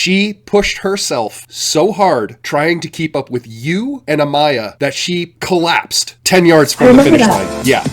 She pushed herself so hard trying to keep up with you and Amaya that she collapsed 10 yards from the finish line. Yeah.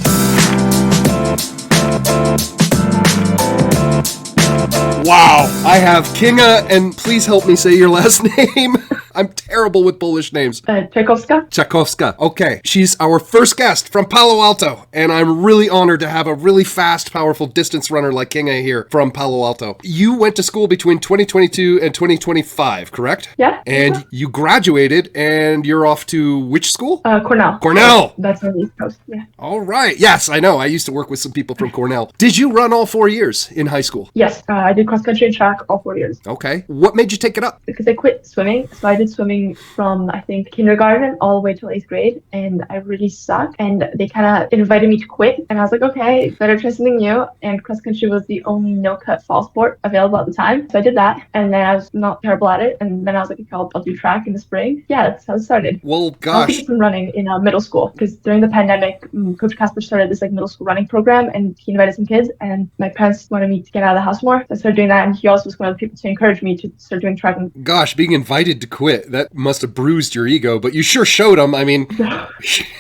Wow. I have Kinga, and please help me say your last name. I'm terrible with Polish names. Czajkowska. Czajkowska. Okay. She's our first guest from Palo Alto, and I'm really honored to have a really fast, powerful distance runner like Kinga here from Palo Alto. You went to school between 2022 and 2025, correct? Yeah. And you graduated, and you're off to which school? Cornell. Cornell. That's on the East Coast, yeah. All right. Yes, I know. I used to work with some people from Cornell. Did you run all 4 years in high school? Yes. I did cross-country and track all 4 years. Okay. What made you take it up? Because I quit swimming. So I did swimming from, I think, kindergarten all the way till 8th grade. And I really sucked. And they kind of invited me to quit. And I was like, okay, better try something new. And cross-country was the only no-cut fall sport available at the time. So I did that. And then I was not terrible at it. And then I was like, okay, I'll do track in the spring. Yeah, that's how it started. Well, gosh. I've been running in middle school. Because during the pandemic, Coach Casper started this like middle school running program. And he invited some kids. And my parents wanted me to get out of the house more. So I started doing that. And he also was one of the people to encourage me to start doing track. Gosh, being invited to quit, that must have bruised your ego, but you sure showed them. I mean,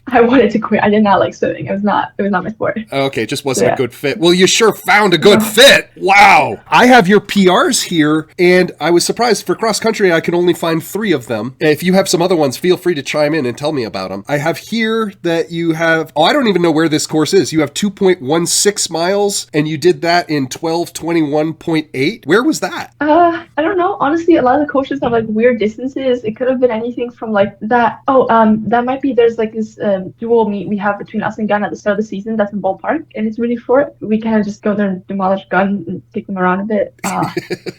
I wanted to quit. I did not like swimming. It was not my sport. Okay, it just wasn't a good fit. Well, you sure found a good fit. Wow. I have your PRs here, and I was surprised for cross country. I can only find 3 of them. If you have some other ones, feel free to chime in and tell me about them. I have here that you have, I don't even know where this course is. You have 2.16 miles, and you did that in 12:21.8. Where was that? I don't know. Honestly, a lot of the coaches have like weird distances. It could have been anything from like that. That might be, there's like this dual meet we have between us and Gun at the start of the season. That's in ballpark, and it's really short. We kind of just go there and demolish Gun and take them around a bit.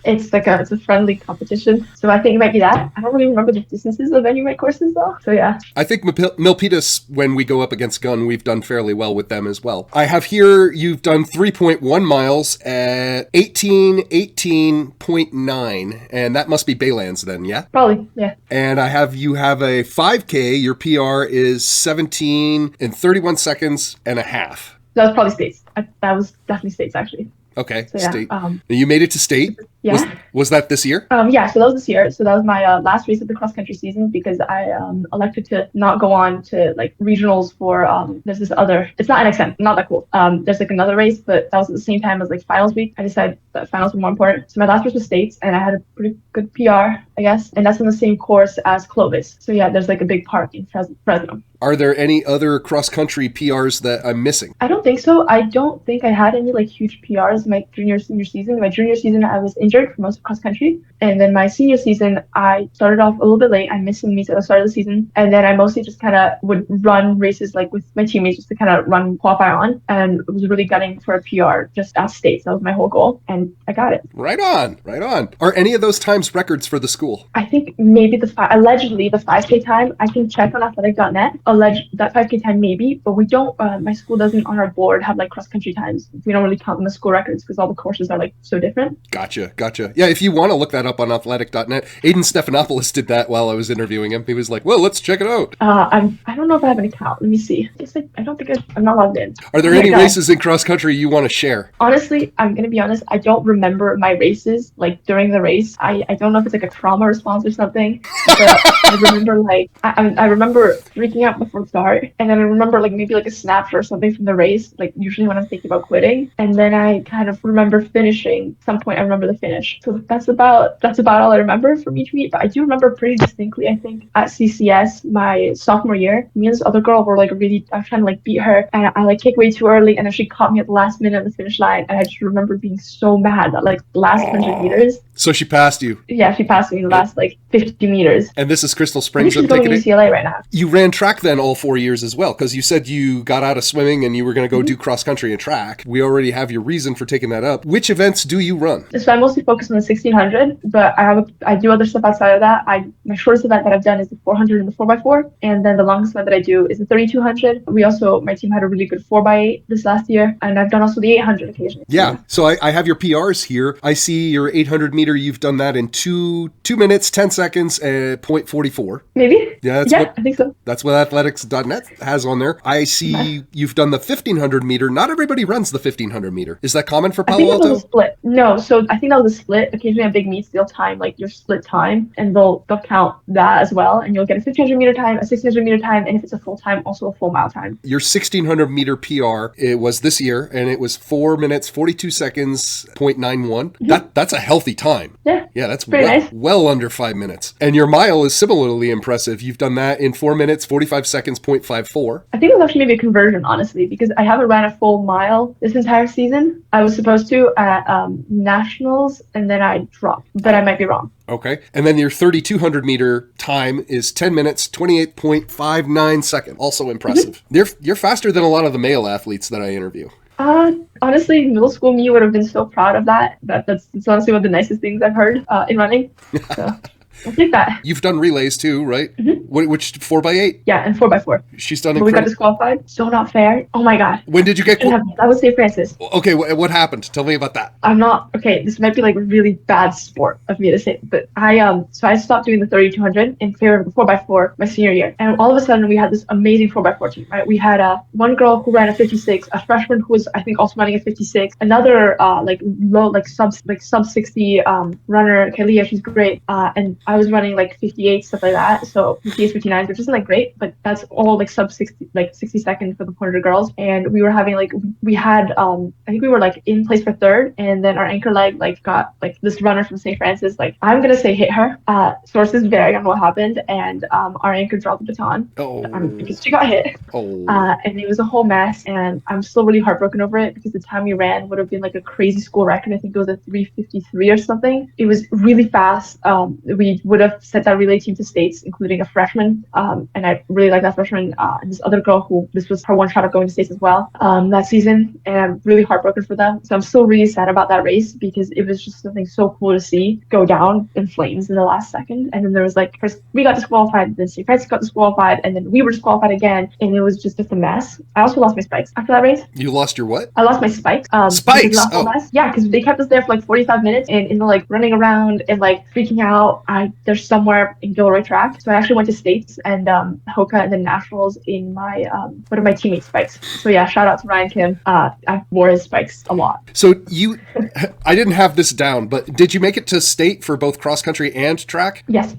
It's a friendly competition. So I think it might be that. I don't really remember the distances of any of my courses though. So yeah. I think Milpitas, when we go up against Gun, we've done fairly well with them as well. I have here you've done 3.1 miles at 18:18.9, and that must be Baylands then, yeah? Probably, yeah. And you have a 5K. Your PR is 17 and 31 seconds and a half. That was probably states. That was definitely states actually. Okay, so, yeah, state. You made it to state? Yeah. Was that this year? Yeah, so that was this year. So that was my last race of the cross-country season because I elected to not go on to like regionals for, there's this other, it's not NXM, not that cool. There's like another race, but that was at the same time as like finals week. I decided that finals were more important. So my last race was states and I had a pretty good PR, I guess. And that's on the same course as Clovis. So yeah, there's like a big park in Fresno. Are there any other cross-country PRs that I'm missing? I don't think so. I don't think I had any like huge PRs my junior season. My junior season, I was injured for most of cross country. And then my senior season, I started off a little bit late. I missed some meets at the start of the season. And then I mostly just kind of would run races like with my teammates just to kind of qualify on. And it was really gunning for a PR just at states. That was my whole goal. And I got it. Right on. Right on. Are any of those times records for the school? I think maybe allegedly the 5K time, I can check on athletic.net. That 5K time maybe, but we don't, my school doesn't on our board have like cross country times. We don't really count them as school records because all the courses are like so different. Gotcha. Yeah, if you want to look that up on athletic.net, Aiden Stephanopoulos did that while I was interviewing him. He was like, well, let's check it out. I don't know if I have an account. Let me see. I don't think I'm not logged in. Are there any races in cross country you want to share? Honestly, I'm going to be honest. I don't remember my races like during the race. I don't know if it's like a trauma response or something. But I remember like, I remember freaking out before the start. And then I remember like maybe like a snapshot or something from the race, like usually when I'm thinking about quitting. And then I kind of remember finishing. At some point I remember the finish. So that's about all I remember from each meet. But I do remember pretty distinctly, I think, at CCS my sophomore year, me and this other girl were like I was trying to like beat her and I like kicked way too early and then she caught me at the last minute of the finish line. And I just remember being so mad that like the last 100 meters. So she passed you? Yeah, she passed me in the last like 50 meters. And this is Crystal Springs. She's going to UCLA right now. You ran track then all 4 years as well, because you said you got out of swimming and you were going to go do cross country and track. We already have your reason for taking that up. Which events do you run? So I mostly focus on the 1600, but I do other stuff outside of that. My shortest event that I've done is the 400 and the 4x4, and then the longest event that I do is the 3200. My team had a really good 4x8 this last year, and I've done also the 800 occasionally. Yeah, so I have your PRs here. I see your 800 meter, you've done that in 2 minutes, 10 seconds, 0.44. Maybe? Yeah, I think so. That's what athletics.net has on there. I see you've done the 1500 meter. Not everybody runs the 1500 meter. Is that common for Palo Alto? That was a split. No, so I think that was a split. Occasionally on big meets, they'll time like your split time, and they'll count that as well, and you'll get a 1500 meter time, a 1600 meter time, and if it's a full time, also a full mile time. Your 1600 meter PR, it was this year, and it was 4 minutes 42 seconds 0.91. That's a healthy time. Yeah, that's nice. Well under 5 minutes. And your mile is similarly impressive. You've done that in 4 minutes 45 seconds 0.54. I think it was actually maybe a conversion, honestly, because I haven't ran a full mile this entire season. I was supposed to at nationals, and then I dropped, but I might be wrong. Okay. And then your 3,200 meter time is 10 minutes, 28.59 seconds. Also impressive. You're faster than a lot of the male athletes that I interview. Honestly, middle school me would have been so proud of that. That's honestly one of the nicest things I've heard in running. So I'll take that. You've done relays too, right? Mm-hmm. Which 4x8? Yeah, and 4x4. She's done we got disqualified. So not fair. Oh my god. When did you get? I would say Francis. Okay, what happened? Tell me about that. I'm not okay. This might be like really bad sport of me to say, but I stopped doing the 3,200 in favor of the 4x4 my senior year, and all of a sudden we had this amazing 4x4 team. Right, we had one girl who ran a 56, a freshman who was I think also running a 56, another sub 60 runner, Kalia, she's great, and I was running like 58, stuff like that. So 58s, 59s, which isn't like great, but that's all like sub 60, like 60 seconds for the 400 girls. And we were having like, we had, I think we were like in place for third, and then our anchor leg like got like this runner from St. Francis, like I'm gonna say hit her. Sources vary on what happened, and our anchor dropped the baton because she got hit. And it was a whole mess, and I'm still really heartbroken over it because the time we ran would have been like a crazy school record. I think it was a 3:53 or something. It was really fast. We would have sent that relay team to states, including a freshman, and I really like that freshman, and this other girl who this was her one shot of going to states as well that season, and I'm really heartbroken for them. So I'm still really sad about that race because it was just something so cool to see go down in flames in the last second. And then there was like, first we got disqualified, then St. Francis got disqualified, and then we were disqualified again, and it was just a mess. I also lost my spikes after that race. You lost your what? I lost my spikes. Spikes? Yeah, because they kept us there for like 45 minutes and in the like running around and like freaking out. They're somewhere in Gilroy track. So I actually went to states and Hoka and then nationals in my one of my teammates' spikes. So yeah, shout out to Ryan Kim. I wore his spikes a lot. So I didn't have this down, but did you make it to state for both cross country and track? Yes.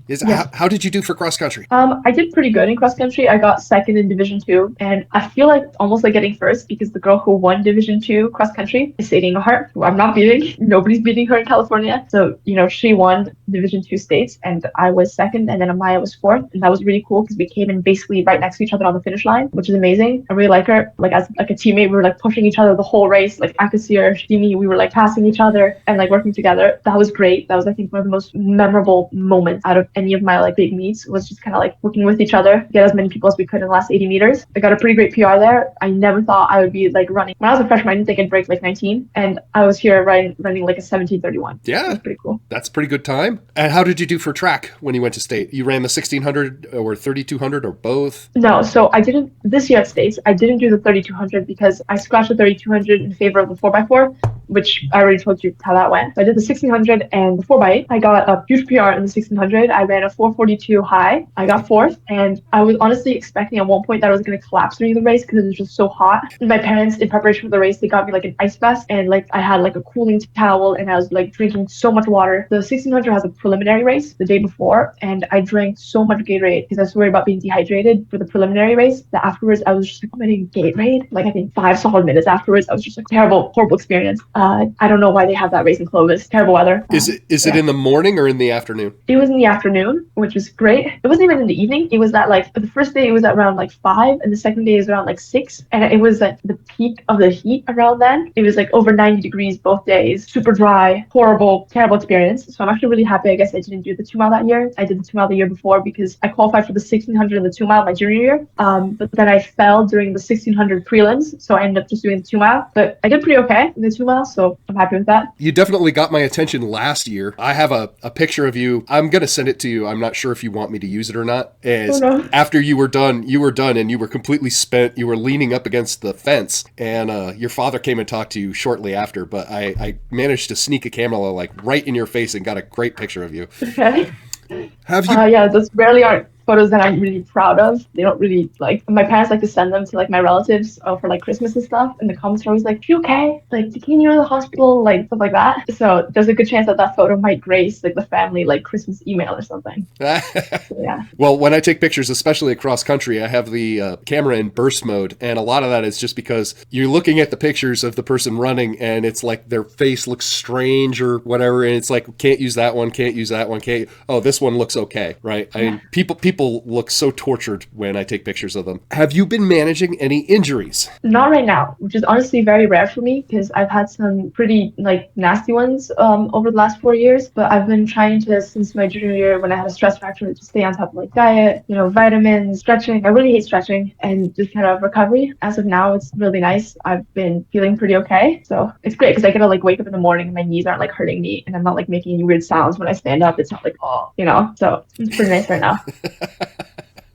How did you do for cross country? I did pretty good in cross country. I got second in Division 2, and I feel like almost like getting first because the girl who won Division 2 cross country is Sadie Hart, who I'm not beating. Nobody's beating her in California. So, she won Division 2 states, and I was second, and then Amaya was fourth, and that was really cool because we came in basically right next to each other on the finish line, which is amazing. I really like her. Like as like a teammate, we were like pushing each other the whole race. Like I could see her, she me, we were like passing each other and like working together. That was great. That was I think one of the most memorable moments out of any of my like big meets, was just kind of like working with each other, get as many people as we could in the last 80 meters. I got a pretty great PR there. I never thought I would be like running. When I was a freshman, I didn't think I'd break like 19, and I was here running like a 17:31. Yeah, that's pretty cool. That's a pretty good time. And how did you do for track when you went to state? You ran the 1600 or 3200 or both? No, so I didn't this year at states. I didn't do the 3200 because I scratched the 3200 in favor of the 4x4, which I already told you how that went. So I did the 1600 and the 4x8. I got a huge PR in the 1600. I ran a 4:42 high. I got fourth, and I was honestly expecting at one point that I was going to collapse during the race because it was just so hot. And my parents, in preparation for the race, they got me like an ice vest, and like I had like a cooling towel, and I was like drinking so much water. The 1600 has a preliminary race the day before, and I drank so much Gatorade because I was worried about being dehydrated for the preliminary race that afterwards I was just like vomiting Gatorade. Like I think 5 solid minutes afterwards, I was just like horrible experience. I don't know why they have that race in Clovis. Terrible weather. Is it in the morning or in the afternoon? It was in the afternoon, which was great. It wasn't even in the evening. It was that like the first day it was at around like 5, and the second day is around like 6, and it was at the peak of the heat around then. It was like over 90 degrees both days, super dry, horrible, terrible experience. So I'm actually really happy. I guess I didn't do the 2 mile that year. I did the 2 mile the year before because I qualified for the 1600 and the 2 mile my junior year. But then I fell during the 1600 prelims, so I ended up just doing the 2 mile. But I did pretty okay in the 2 mile, so I'm happy with that. You definitely got my attention last year. I have a picture of you. I'm going to send it to you. I'm not sure if you want me to use it or not. After you were done and you were completely spent. You were leaning up against the fence, and your father came and talked to you shortly after, but I managed to sneak a camera like right in your face and got a great picture of you. Okay. Have you? Yeah, those rarely aren't photos that I'm really proud of. They don't really like, my parents like to send them to like my relatives for like Christmas and stuff. And the comments are always like, you okay? Like, taking you to the hospital, like stuff like that. So there's a good chance that that photo might grace like the family like Christmas email or something. So, yeah. Well, when I take pictures, especially across country, I have the camera in burst mode. And a lot of that is just because you're looking at the pictures of the person running and it's like their face looks strange or whatever. And it's like, can't use that one, can't use that one, can't. Oh, this one looks okay, right? I mean, people look so tortured when I take pictures of them. Have you been managing any injuries? Not right now, which is honestly very rare for me because I've had some pretty like nasty ones over the last 4 years. But I've been trying to, since my junior year when I had a stress fracture, to stay on top of like diet, you know, vitamins, stretching. I really hate stretching and just kind of recovery. As of now, it's really nice. I've been feeling pretty okay. So it's great because I get to like wake up in the morning and my knees aren't like hurting me and I'm not like making any weird sounds when I stand up. It's not like, oh, you know, so it's pretty nice right now.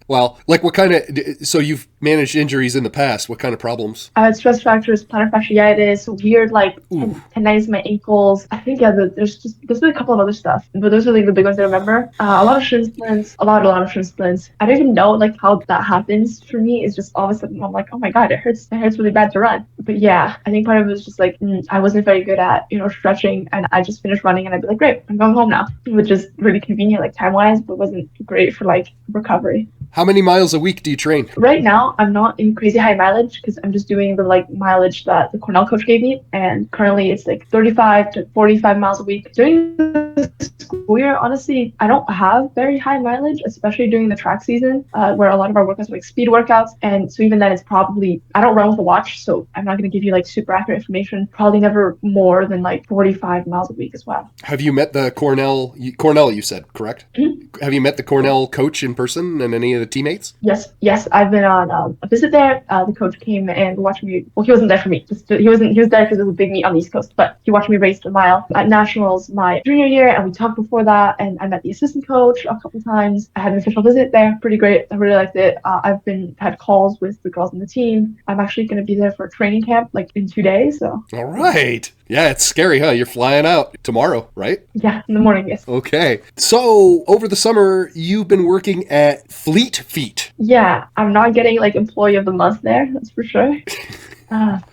Well, like what kind of, so you've managed injuries in the past. What kind of problems? I had stress fractures, plantar fasciitis, weird like tendinitis in my ankles. I think there's a couple of other stuff, but those are like the big ones I remember. A lot of shin splints, a lot of shin splints. I don't even know like how that happens for me. It's just all of a sudden I'm like, oh my God, it hurts really bad to run. But yeah, I think part of it was just like I wasn't very good at, you know, stretching, and I just finished running and I'd be like, great, I'm going home now, which is really convenient like time wise, but wasn't great for like recovery. How many miles a week do you train? Right now, I'm not in crazy high mileage because I'm just doing the like mileage that the Cornell coach gave me. And currently it's like 35 to 45 miles a week. During the school year, honestly, I don't have very high mileage, especially during the track season, where a lot of our workouts are like speed workouts. And so even then it's probably, I don't run with a watch, so I'm not going to give you like super accurate information. Probably never more than like 45 miles a week as well. Have you met the Cornell you said, correct? Mm-hmm. Have you met the Cornell coach in person and any of the teammates? Yes, I've been on a visit there. The coach came and watched me. Well, he wasn't there for me. He was there because it was a big meet on the East Coast. But he watched me race the mile at nationals my junior year, and we talked before that. And I met the assistant coach a couple times. I had an official visit there. Pretty great. I really liked it. I've had calls with the girls on the team. I'm actually going to be there for a training camp like in 2 days. So. All right. Yeah, it's scary, huh? You're flying out tomorrow, right? Yeah, in the morning, yes. Okay. So over the summer, you've been working at Fleet Feet. Yeah, I'm not getting like employee of the month there, that's for sure.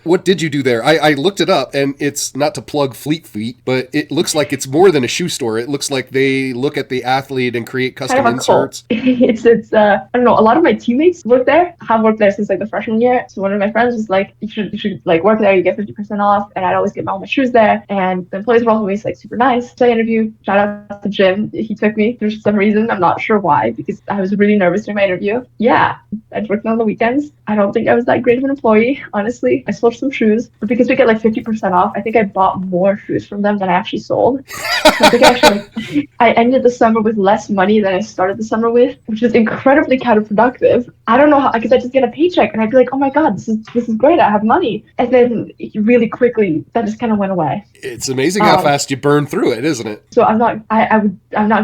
What did you do there? I looked it up, and it's not to plug Fleet Feet, but it looks like it's more than a shoe store. It looks like they look at the athlete and create custom inserts. It's I don't know, a lot of my teammates have worked there since like the freshman year. So one of my friends was like, you should like work there, you get 50% off. And I'd always get all my shoes there. And the employees were always like super nice. So I interviewed, shout out to Jim. He took me for some reason. I'm not sure why, because I was really nervous during my interview. Yeah, I'd worked on the weekends. I don't think I was that great of an employee, honestly. I sold some shoes, but because we get like 50% off, I think I bought more shoes from them than I actually sold. So I think I ended the summer with less money than I started the summer with, which is incredibly counterproductive. I don't know how, because I just get a paycheck and I'd be like, oh my God, this is great, I have money. And then really quickly, that just kind of went away. It's amazing how fast you burn through it, isn't it? So I'm not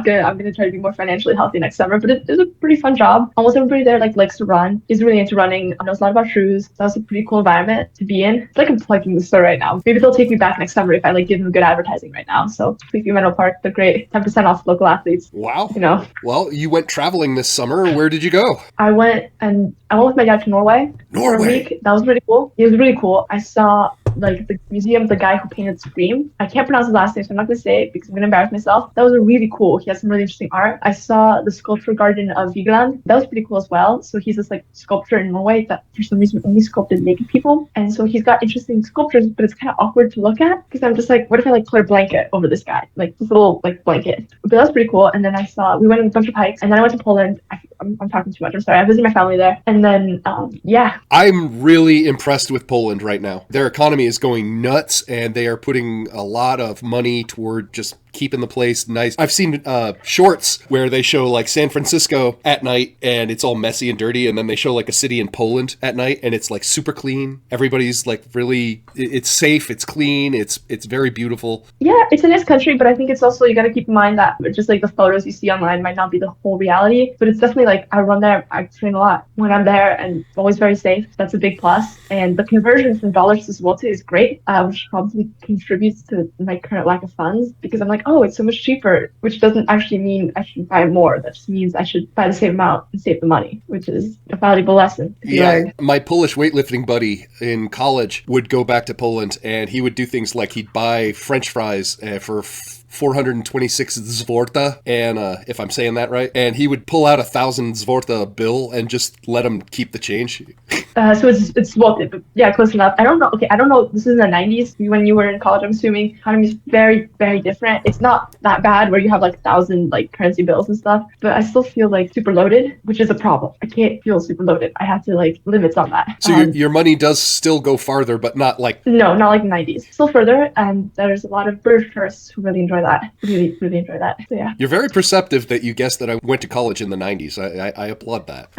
gonna try to be more financially healthy next summer, but it is a pretty fun job. Almost everybody there like likes to run, is really into running, knows a lot about shoes. That was a pretty cool environment to be in. It's like I'm plugging the store right now. Maybe they'll take me back next summer if I like give them good advertising right now. So Fleet Menlo Park, the great 10% off local athletes. Wow. You know. Well, you went traveling this summer. Where did you go? I went with my dad to Norway. For a week. That was really cool. It was really cool. I saw like the museum of the guy who painted Scream. I can't pronounce his last name, so I'm not going to say it because I'm going to embarrass myself. That was really cool. He has some really interesting art. I saw the sculpture garden of Vigeland. That was pretty cool as well. So he's this like sculptor in Norway that for some reason only sculpted naked people. And so he's got interesting sculptures, but it's kind of awkward to look at because I'm just like, what if I like put a blanket over this guy? Like this little like blanket. But that was pretty cool. And then we went on a bunch of hikes, and then I went to Poland. I'm talking too much. I'm sorry. I visited my family there. And then, yeah. I'm really impressed with Poland right now. Their economy is going nuts, and they are putting a lot of money toward just keeping the place nice. I've seen shorts where they show like San Francisco at night and it's all messy and dirty, and then they show like a city in Poland at night and it's like super clean. Everybody's like really, it's safe, it's clean, it's very beautiful. Yeah, it's a nice country, but I think it's also, you got to keep in mind that just like the photos you see online might not be the whole reality, but it's definitely like I run there, I train a lot when I'm there, and always very safe. That's a big plus. And the conversion from dollars to zloty is great, which probably contributes to my current lack of funds, because I'm like, oh, it's so much cheaper, which doesn't actually mean I should buy more. That just means I should buy the same amount and save the money, which is a valuable lesson to be learned. My Polish weightlifting buddy in college would go back to Poland, and he would do things like he'd buy French fries for 426 złota, and if I'm saying that right, and he would pull out 1,000 złota bill and just let him keep the change. So it's złoty, but yeah, close enough. I don't know. Okay, I don't know. This is in the 90s when you were in college. I'm assuming economy is very, very different. It's not that bad where you have like 1,000 like currency bills and stuff, but I still feel like super loaded, which is a problem. I can't feel super loaded. I have to like limits on that. So your money does still go farther, but not like... No, not like the 90s. Still further, and there's a lot of British tourists who really enjoy that. Really, really enjoy that. So yeah. You're very perceptive that you guessed that I went to college in the 90s. I applaud that.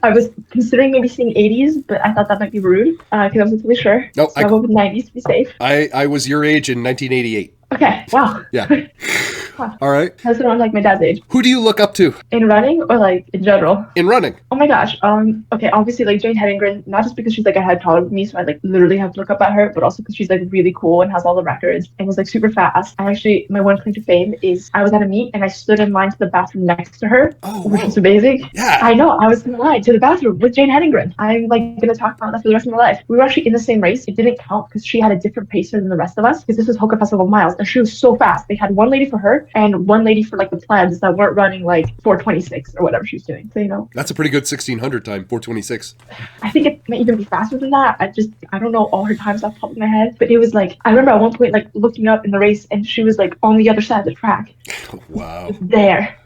I was considering maybe saying 80s, but I thought that might be rude because I wasn't really sure. No, so I went with 90s to be safe. I was your age in 1988. Okay, wow. Yeah. Wow. All right. That's around like my dad's age. Who do you look up to? In running or like in general? In running. Oh my gosh. Okay, obviously like Jane Hedingren, not just because she's like a head taller than me, so I like literally have to look up at her, but also because she's like really cool and has all the records and was like super fast. And actually my one claim to fame is I was at a meet and I stood in line to the bathroom next to her, which was amazing. Yeah. I know, I was in line to the bathroom with Jane Hedingren. I'm like gonna talk about that for the rest of my life. We were actually in the same race. It didn't count because she had a different pacer than the rest of us because this was Hoka Festival miles and she was so fast. They had one lady for her and one lady for like the plebs that weren't running like 426 or whatever she was doing. So, you know. That's a pretty good 1600 time, 426. I think it might even be faster than that. I don't know all her times off the top of my head. But it was like, I remember at one point like looking up in the race and she was like on the other side of the track. Wow. Just there.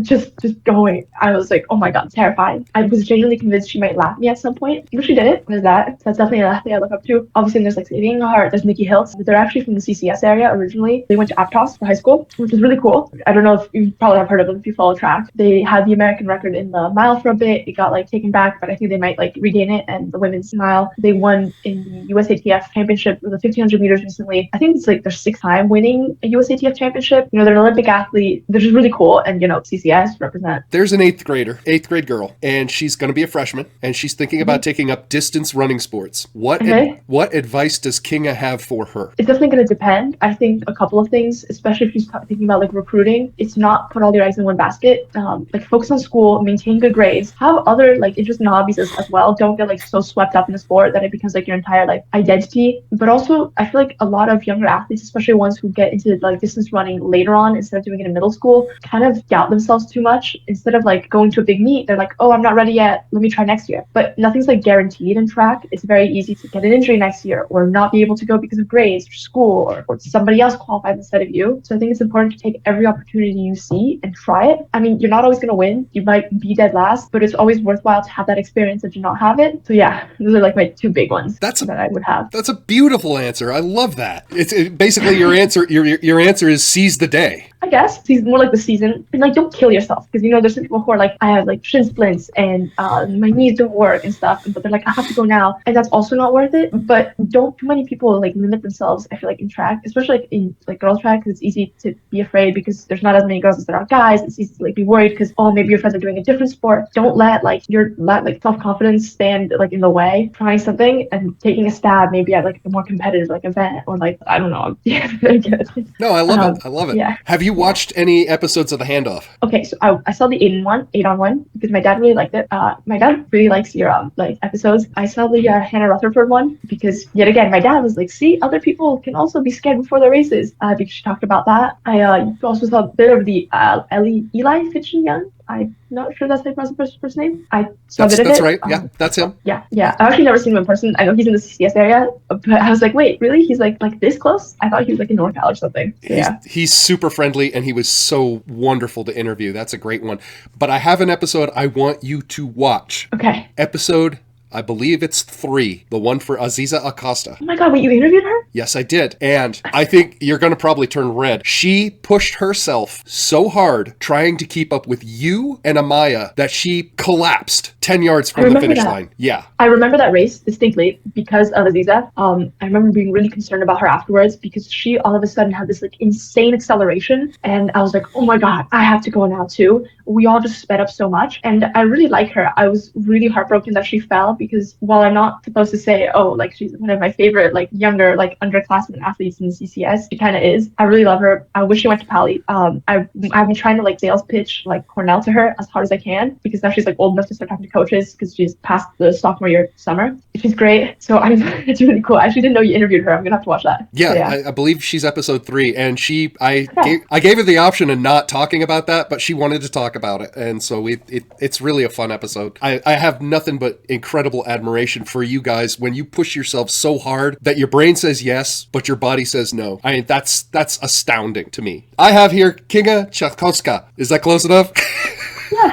Just going. I was like, oh my god, terrified. I was genuinely convinced she might lap me at some point. But she didn't. There's that. So that's definitely another thing I look up to. Obviously, there's like Sadie Hart, there's Nikki Hiltz. They're actually from the CCS area originally. They went to Aptos for high school, which is really cool. I don't know if you probably have heard of them if you follow track. They had the American record in the mile for a bit. It got like taken back, but I think they might like regain it. And the women's mile, they won in the USATF championship with the 1500 meters recently. I think it's like their 6th time winning a USATF championship. You know, they're an Olympic athlete. They're just really cool. And, you know, CCS represent. There's an 8th grade girl, and she's going to be a freshman, and she's thinking about taking up distance running sports. What advice does Kinga have for her? It's definitely going to depend. I think a couple of things, especially if she's thinking about like recruiting, it's not put all your eggs in one basket. Like focus on school, maintain good grades, have other like interests and hobbies as well. Don't get like so swept up in the sport that it becomes like your entire like identity. But also, I feel like a lot of younger athletes, especially ones who get into like distance running later on instead of doing it in middle school, kind of doubt themselves too much. Instead of like going to a big meet, they're like, oh, I'm not ready yet. Let me try next year. But nothing's like guaranteed in track. It's very easy to get an injury next year or not be able to go because of grades or school or somebody else qualified instead of you. So I think it's important to take every opportunity you see and try it. I mean, you're not always going to win. You might be dead last, but it's always worthwhile to have that experience and to not have it. So yeah, those are like my 2 big ones that I would have. That's a beautiful answer. I love that. It's basically your answer. Your answer is seize the day. I guess it's more like the season. And like, don't kill yourself because you know there's some people who are like, I have like shin splints and my knees don't work and stuff, but they're like, I have to go now, and that's also not worth it. But don't too many people like limit themselves. I feel like in track, especially like in like girls track, because it's easy to be afraid because there's not as many girls as there are guys. It's easy to like be worried because maybe your friends are doing a different sport. Don't let like self-confidence stand like in the way. Trying something and taking a stab maybe at like a more competitive like event or like I don't know. Yeah, very good. No, I love it. I love it. Yeah. Have you watched any episodes of the Handoff? Okay, so I saw the 8-on-1 because my dad really liked it. My dad really likes your like episodes. I saw the Hannah Rutherford one because yet again my dad was like, see, other people can also be scared before the races because she talked about that. I also saw a bit of the Eli Fitchin-Young. I'm not sure that's how you pronounce his first name. I saw that's, a bit of that's it. right. Yeah, that's him. Yeah. I've actually never seen him in person. I know he's in the CCS area, but I was like, wait, really? He's like this close? I thought he was like in NorCal or something. So, he's super friendly, and he was so wonderful to interview. That's a great one. But I have an episode I want you to watch. Okay. Episode, I believe it's 3, the one for Aziza Acosta. Oh my God, wait, you interviewed her? Yes, I did. And I think you're going to probably turn red. She pushed herself so hard trying to keep up with you and Amaya that she collapsed 10 yards from the finish line. Yeah. I remember that race distinctly because of Aziza. I remember being really concerned about her afterwards because she all of a sudden had this like insane acceleration. And I was like, oh my God, I have to go now too. We all just sped up so much. And I really like her. I was really heartbroken that she fell because while I'm not supposed to say, oh, like she's one of my favorite like younger like underclassmen athletes in CCS, she kind of is. I really love her. I wish she went to Pali. I've been trying to like sales pitch like Cornell to her as hard as I can, because now she's like old enough to start talking to coaches because she's past the sophomore year summer. She's great. So it's really cool. I actually didn't know you interviewed her. I'm gonna have to watch that. Yeah. I believe she's episode 3, and I gave her the option of not talking about that, but she wanted to talk about it, and so it's really a fun episode. I have nothing but incredible admiration for you guys when you push yourself so hard that your brain says yes, but your body says no. I mean, that's astounding to me. I have here Kinga Czajkowska. Is that close enough? Yeah.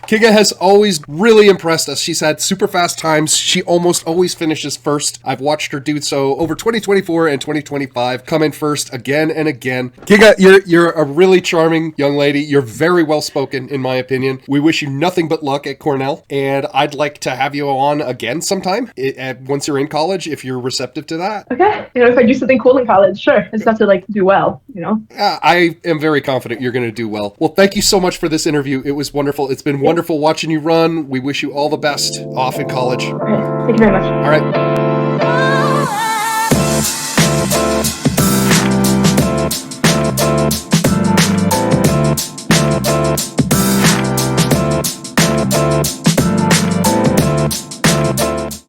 Kinga has always really impressed us. She's had super fast times. She almost always finishes first. I've watched her do so over 2024 and 2025, come in first again and again. Kinga, you're a really charming young lady. You're very well spoken, in my opinion. We wish you nothing but luck at Cornell, and I'd like to have you on again sometime once you're in college, if you're receptive to that. Okay. If I do something cool in college, sure. I just have to like do well, I am very confident you're going to do well. Well, thank you so much for this interview. It was wonderful. It's been wonderful watching you run. We wish you all the best off in college. Okay. Thank you very much. All right.